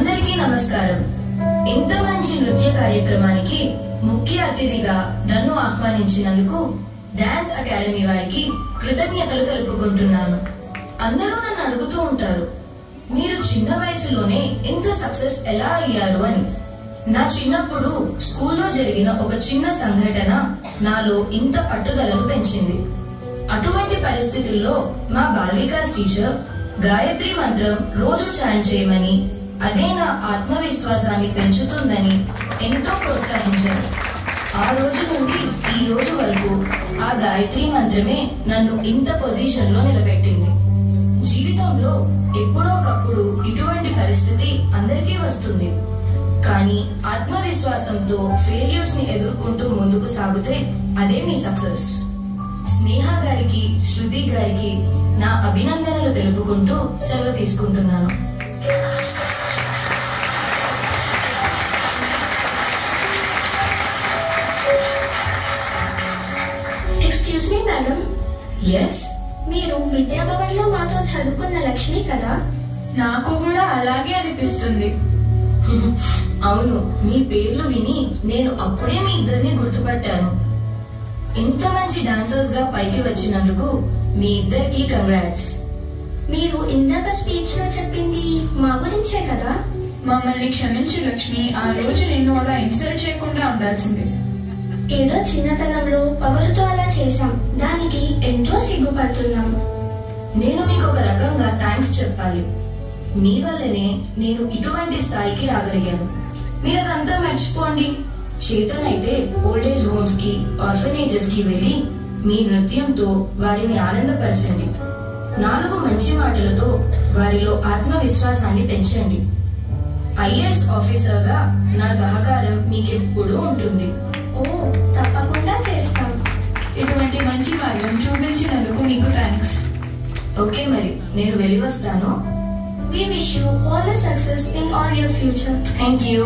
అందరికీ నమస్కారం. ఇంత మంచి నృత్య కార్యక్రమానికి ముఖ్య అతిథిగా నన్ను ఆహ్వానించినందుకు డాన్స్ అకాడమీ వారికి కృతజ్ఞతలు తెలుపుకుంటున్నాను. అందరూ నన్ను అడుగుతూ ఉంటారు, మీరు చిన్న వయసులోనే ఇంత సక్సెస్ ఎలా అయ్యారు అని. నా చిన్నప్పుడు స్కూల్లో జరిగిన ఒక చిన్న సంఘటన నాలో ఇంత పట్టుదలను పెంచింది. అటువంటి పరిస్థితుల్లో మా బాల్ వికాస్ టీచర్ గాయత్రి మంత్రం రోజు చాంట్ చేయమని, అదే నా ఆత్మవిశ్వాసాన్ని పెంచుతుందని ఎంతో ప్రోత్సహించారు. ఆ రోజు నుండి ఈ రోజు వరకు ఆ గాయత్రి మంత్రమే నన్ను ఇంత పొజిషన్ లో నిలబెట్టింది. జీవితంలో ఎప్పుడో ఒకప్పుడు ఇటువంటి పరిస్థితి అందరికీ వస్తుంది. కానీ ఆత్మవిశ్వాసంతో ఫెయిల్యూర్స్ ని ఎదుర్కొంటూ ముందుకు సాగితే అదే మీ సక్సెస్. స్నేహ గారికి, శృతి గారికి నా అభినందనలు తెలుపుకుంటూ సెలవు తీసుకుంటున్నాను. Excuse me madam. ఎస్, మీరు విద్యాభవన్ లో మాతో చదువుకున్న లక్ష్మి కదా? నాకు కూడా అలాగే అనిపిస్తుంది. అవును, మీ పేర్లు విని నేను అప్పుడే మీ ఇద్దరిని గుర్తుపట్టాను. ఇంత మంచి డాన్సర్స్ గా పైకి వచ్చినందుకు మీ ఇద్దరికి కంగ్రాట్స్. మీరు ఇందాక స్పీచ్ లో చెప్పింది మా గురించే కదా? మమ్మల్ని క్షమించు లక్ష్మి, ఆ రోజు నేను అలా ఇన్సల్ట్ చేయకుండా ఉండాల్సింది. ఏదో చిన్నతనంలో పగలుతో అలా చేశాం, దానికి ఎంతో సిగ్గుపడుతున్నాము. నేను మీకు ఒక రకంగా థ్యాంక్స్ చెప్పాలి. మీ వల్లనే నేను ఇటువంటి స్థాయికి రాగలిగాను. మీరు అదంతా మర్చిపోండి. చేతనైతే ఓల్డేజ్ హోమ్స్ కి, ఆర్ఫనేజెస్ కి వెళ్లి మీ నృత్యంతో వారిని ఆనందపరచండి. 4 మంచి మాటలతో వారిలో ఆత్మవిశ్వాసాన్ని పెంచండి. ఐఏఎస్ ఆఫీసర్ గా నా సహకారం మీకెప్పుడూ ఉంటుంది. ఓ, తప్పకుండా చేస్తాం. ఇటువంటి మంచి మార్గం చూపించినందుకు మీకు థ్యాంక్స్. ఓకే, మరి నేను వెళ్ళి వస్తాను. We wish you all the success in all your future. Thank you.